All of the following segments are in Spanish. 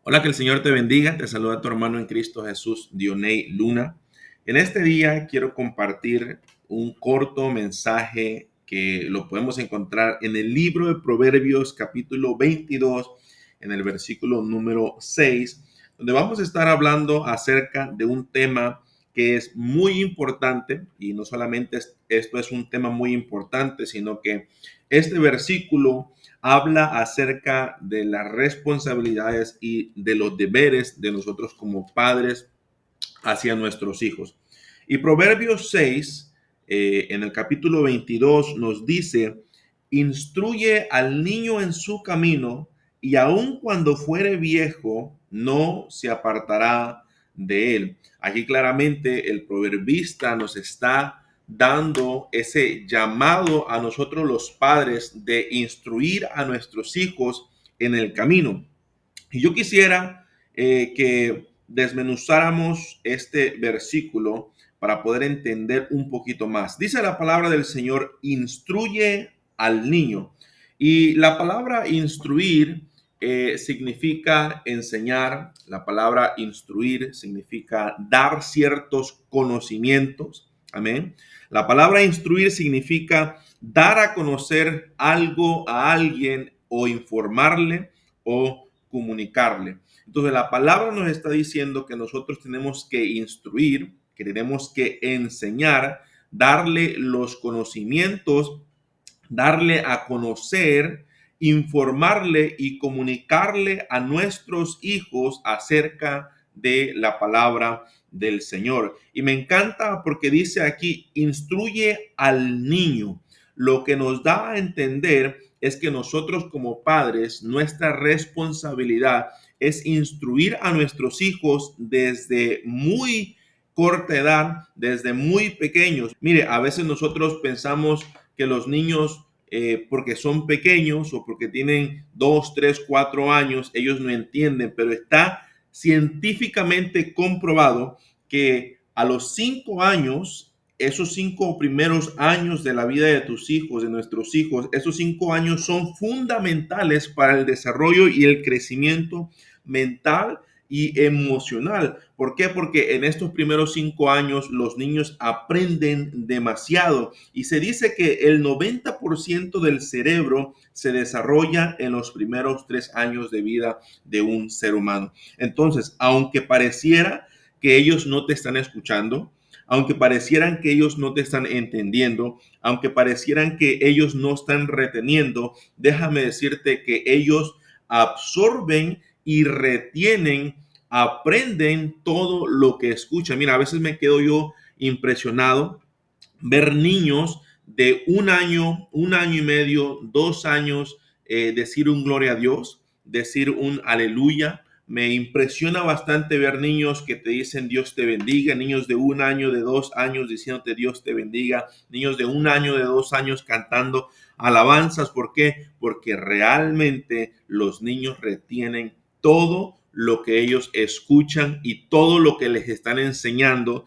Hola, que el Señor te bendiga. Te saluda tu hermano en Cristo Jesús, Dionei Luna. En este día quiero compartir un corto mensaje que lo podemos encontrar en el libro de Proverbios, capítulo 22, en el versículo número 6, donde vamos a estar hablando acerca de un tema que es muy importante, y no solamente esto es un tema muy importante, sino que este versículo habla acerca de las responsabilidades y de los deberes de nosotros como padres hacia nuestros hijos. Y Proverbios 6, en el capítulo 22, nos dice: instruye al niño en su camino, y aun cuando fuere viejo, no se apartará de él. Aquí claramente el proverbista nos está dando ese llamado a nosotros los padres de instruir a nuestros hijos en el camino. Y yo quisiera que desmenuzáramos este versículo para poder entender un poquito más. Dice la palabra del Señor: instruye al niño. Y la palabra instruir significa enseñar. La palabra instruir significa dar ciertos conocimientos. Amén. La palabra instruir significa dar a conocer algo a alguien, o informarle, o comunicarle. Entonces la palabra nos está diciendo que nosotros tenemos que instruir, que tenemos que enseñar, darle los conocimientos, darle a conocer, informarle y comunicarle a nuestros hijos acerca de la palabra del Señor. Y me encanta porque dice aquí: instruye al niño. Lo que nos da a entender es que nosotros como padres, nuestra responsabilidad es instruir a nuestros hijos desde muy corta edad, desde muy pequeños. Mire, a veces nosotros pensamos que los niños, porque son pequeños o porque tienen 2, 3, 4 años, ellos no entienden, pero está científicamente comprobado que a los 5 años, esos 5 primeros años de la vida de tus hijos, de nuestros hijos, esos 5 años son fundamentales para el desarrollo y el crecimiento mental y emocional. ¿Por qué? Porque en estos primeros 5 años los niños aprenden demasiado, y se dice que el 90% del cerebro se desarrolla en los primeros 3 años de vida de un ser humano. Entonces, aunque pareciera que ellos no te están escuchando, aunque parecieran que ellos no te están entendiendo, aunque parecieran que ellos no están reteniendo, déjame decirte que ellos absorben y retienen, aprenden todo lo que escuchan. Mira, a veces me quedo yo impresionado ver niños de un año y medio, 2 años, decir un gloria a Dios, decir un aleluya. Me impresiona bastante ver niños que te dicen Dios te bendiga, niños de 1 año, de 2 años diciéndote Dios te bendiga, niños de 1 año, de 2 años cantando alabanzas. ¿Por qué? Porque realmente los niños retienen todo lo que ellos escuchan, y todo lo que les están enseñando,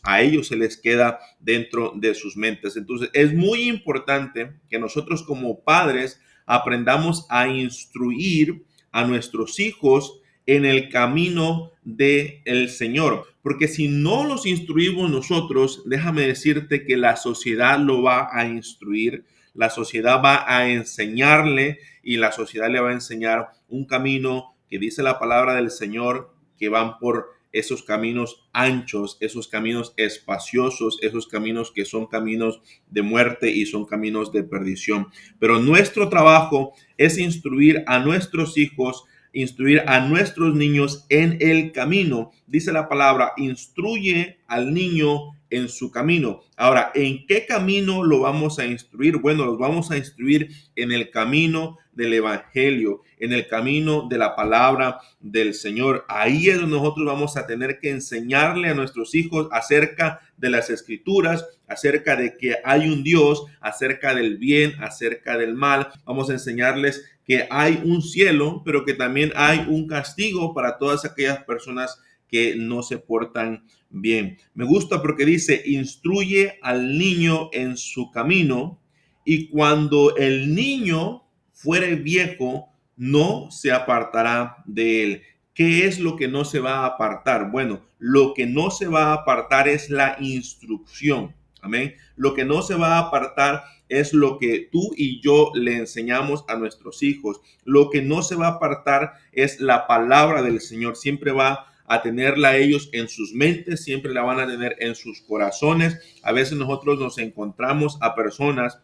a ellos se les queda dentro de sus mentes. Entonces es muy importante que nosotros como padres aprendamos a instruir a nuestros hijos en el camino del Señor, porque si no los instruimos nosotros, déjame decirte que la sociedad lo va a instruir, la sociedad va a enseñarle, y la sociedad le va a enseñar un camino que dice la palabra del Señor, que van por esos caminos anchos, esos caminos espaciosos, esos caminos que son caminos de muerte y son caminos de perdición. Pero nuestro trabajo es instruir a nuestros hijos, instruir a nuestros niños en el camino. Dice la palabra: instruye al niño en su camino. Ahora, ¿en qué camino lo vamos a instruir? Bueno, los vamos a instruir en el camino del evangelio, en el camino de la palabra del Señor. Ahí es donde nosotros vamos a tener que enseñarle a nuestros hijos acerca de las escrituras, acerca de que hay un Dios, acerca del bien, acerca del mal. Vamos a enseñarles que hay un cielo, pero que también hay un castigo para todas aquellas personas que no se portan bien. Me gusta porque dice: instruye al niño en su camino, y cuando el niño fuere viejo, no se apartará de él. ¿Qué es lo que no se va a apartar? Bueno, lo que no se va a apartar es la instrucción. Amén. Lo que no se va a apartar es lo que tú y yo le enseñamos a nuestros hijos. Lo que no se va a apartar es la palabra del Señor. Siempre va a tenerla ellos en sus mentes, siempre la van a tener en sus corazones. A veces nosotros nos encontramos a personas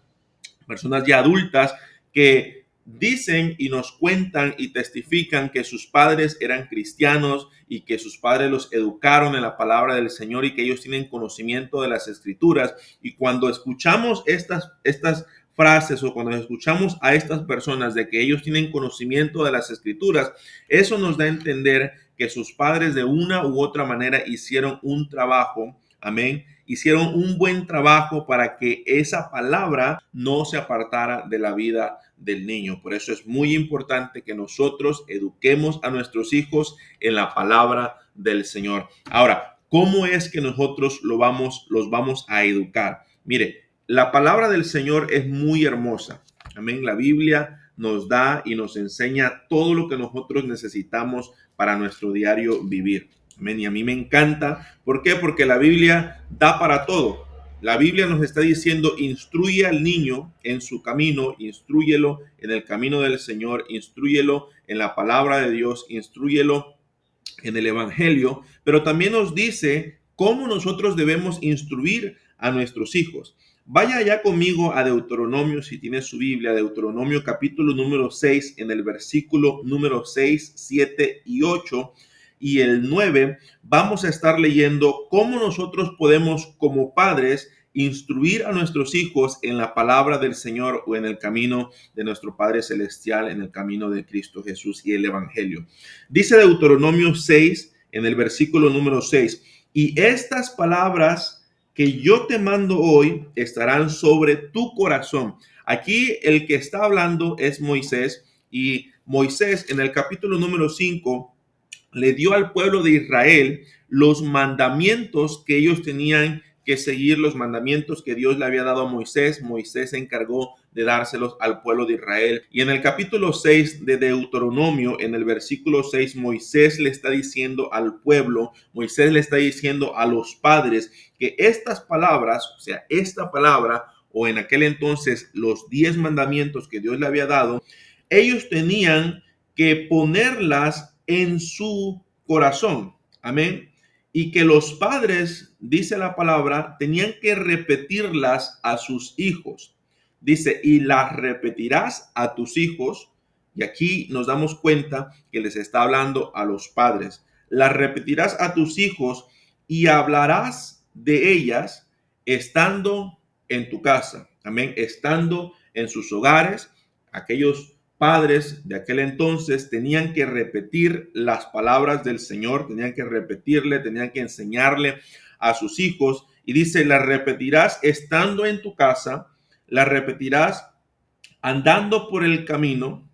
ya adultas que dicen y nos cuentan y testifican que sus padres eran cristianos y que sus padres los educaron en la palabra del Señor y que ellos tienen conocimiento de las escrituras. Y cuando escuchamos estas frases o cuando escuchamos a estas personas de que ellos tienen conocimiento de las escrituras, eso nos da a entender que sus padres de una u otra manera hicieron un trabajo, amén, hicieron un buen trabajo para que esa palabra no se apartara de la vida del niño. Por eso es muy importante que nosotros eduquemos a nuestros hijos en la palabra del Señor. Ahora, ¿cómo es que nosotros los vamos a educar? Mire, la palabra del Señor es muy hermosa. Amén. La Biblia nos da y nos enseña todo lo que nosotros necesitamos para nuestro diario vivir. Amén. Y a mí me encanta. ¿Por qué? Porque la Biblia da para todo. La Biblia nos está diciendo, instruye al niño en su camino, instrúyelo en el camino del Señor, instrúyelo en la palabra de Dios, instrúyelo en el Evangelio, pero también nos dice cómo nosotros debemos instruir a nuestros hijos. Vaya allá conmigo a Deuteronomio, si tiene su Biblia, Deuteronomio capítulo número 6, en el versículo número 6, 7 y 8 y el 9, vamos a estar leyendo cómo nosotros podemos como padres instruir a nuestros hijos en la palabra del Señor o en el camino de nuestro Padre Celestial, en el camino de Cristo Jesús y el Evangelio. Dice Deuteronomio 6, en el versículo número 6, y estas palabras que yo te mando hoy estarán sobre tu corazón. Aquí el que está hablando es Moisés, y Moisés en el capítulo número 5 le dio al pueblo de Israel los mandamientos que ellos tenían que seguir, los mandamientos que Dios le había dado a Moisés. Moisés se encargó de dárselos al pueblo de Israel. Y en el capítulo 6 de Deuteronomio, en el versículo 6, Moisés le está diciendo al pueblo, Moisés le está diciendo a los padres que estas palabras, o sea, esta palabra, o en aquel entonces los 10 mandamientos que Dios le había dado, ellos tenían que ponerlas en su corazón. Amén. Y que los padres, dice la palabra, tenían que repetirlas a sus hijos. Dice, y las repetirás a tus hijos. Y aquí nos damos cuenta que les está hablando a los padres. Las repetirás a tus hijos y hablarás de ellas estando en tu casa. Amén. Estando en sus hogares. Aquellos padres de aquel entonces tenían que repetir las palabras del Señor, tenían que repetirle, tenían que enseñarle a sus hijos. Y dice, las repetirás estando en tu casa, las repetirás andando por el camino,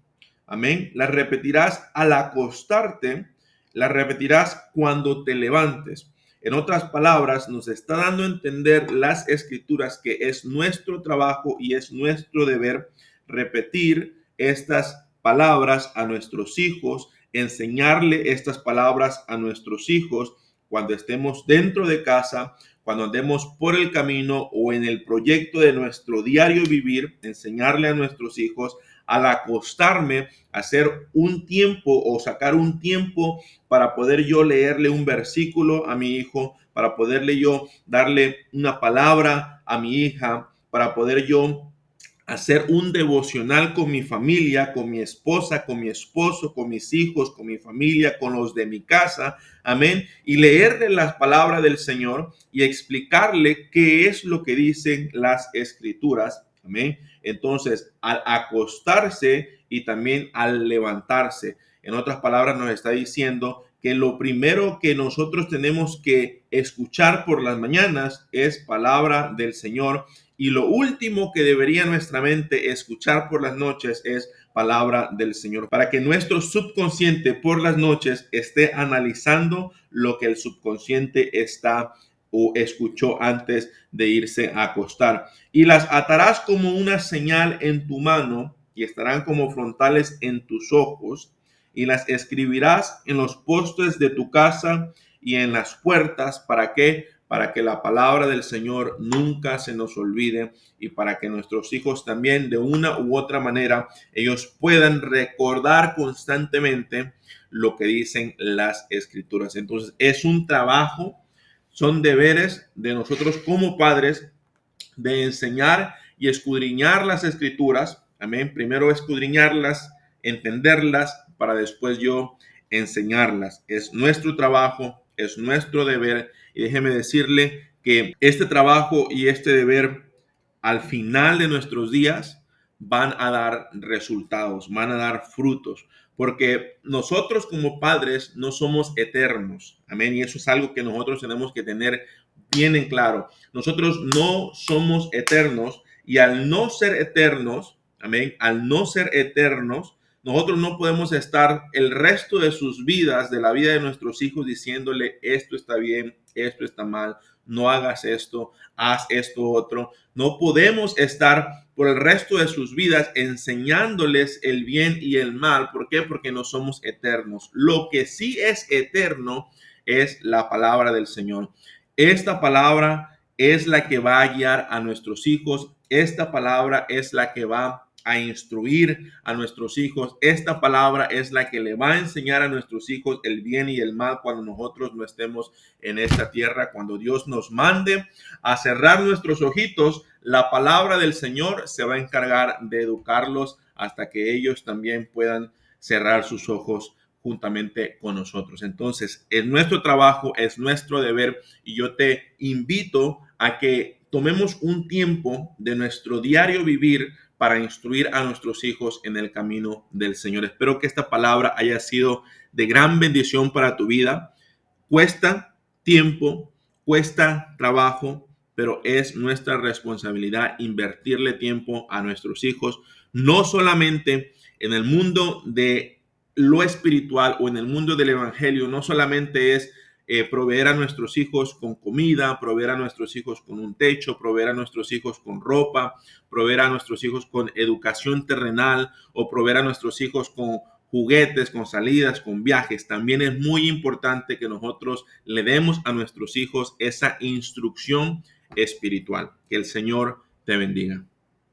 amén, las repetirás al acostarte, las repetirás cuando te levantes. En otras palabras, nos está dando a entender las escrituras que es nuestro trabajo y es nuestro deber repetir estas palabras a nuestros hijos, enseñarle estas palabras a nuestros hijos cuando estemos dentro de casa, cuando andemos por el camino o en el proyecto de nuestro diario vivir, enseñarle a nuestros hijos al acostarme, hacer un tiempo o sacar un tiempo para poder yo leerle un versículo a mi hijo, para poderle yo darle una palabra a mi hija, para poder yo hacer un devocional con mi familia, con mi esposa, con mi esposo, con mis hijos, con mi familia, con los de mi casa, amén, y leerle las palabras del Señor y explicarle qué es lo que dicen las escrituras, amén. Entonces, al acostarse y también al levantarse, en otras palabras nos está diciendo que lo primero que nosotros tenemos que escuchar por las mañanas es palabra del Señor. Y lo último que debería nuestra mente escuchar por las noches es palabra del Señor, para que nuestro subconsciente por las noches esté analizando lo que el subconsciente está o escuchó antes de irse a acostar. Y las atarás como una señal en tu mano y estarán como frontales en tus ojos. y las escribirás en los postes de tu casa y en las puertas. ¿Para qué? Para que la palabra del Señor nunca se nos olvide y para que nuestros hijos también de una u otra manera ellos puedan recordar constantemente lo que dicen las escrituras. Entonces es un trabajo, son deberes de nosotros como padres de enseñar y escudriñar las escrituras. Amén. Primero escudriñarlas, entenderlas, para después yo enseñarlas. Es nuestro trabajo, es nuestro deber. Y déjeme decirle que este trabajo y este deber al final de nuestros días van a dar resultados, van a dar frutos, porque nosotros como padres no somos eternos. Amén. Y eso es algo que nosotros tenemos que tener bien en claro. Nosotros no somos eternos y al no ser eternos, amén, al no ser eternos, nosotros no podemos estar el resto de sus vidas, de la vida de nuestros hijos, diciéndole esto está bien, esto está mal, no hagas esto, haz esto otro. No podemos estar por el resto de sus vidas enseñándoles el bien y el mal. ¿Por qué? Porque no somos eternos. Lo que sí es eterno es la palabra del Señor. Esta palabra es la que va a guiar a nuestros hijos. Esta palabra es la que va a instruir a nuestros hijos. Esta palabra es la que le va a enseñar a nuestros hijos el bien y el mal cuando nosotros no estemos en esta tierra. Cuando Dios nos mande a cerrar nuestros ojitos, la palabra del Señor se va a encargar de educarlos hasta que ellos también puedan cerrar sus ojos juntamente con nosotros. Entonces, es nuestro trabajo, es nuestro deber y yo te invito a que tomemos un tiempo de nuestro diario vivir para instruir a nuestros hijos en el camino del Señor. Espero que esta palabra haya sido de gran bendición para tu vida. Cuesta tiempo, cuesta trabajo, pero es nuestra responsabilidad invertirle tiempo a nuestros hijos, no solamente en el mundo de lo espiritual o en el mundo del evangelio. No solamente es proveer a nuestros hijos con comida, proveer a nuestros hijos con un techo, proveer a nuestros hijos con ropa, proveer a nuestros hijos con educación terrenal o proveer a nuestros hijos con juguetes, con salidas, con viajes. También es muy importante que nosotros le demos a nuestros hijos esa instrucción espiritual. Que el Señor te bendiga.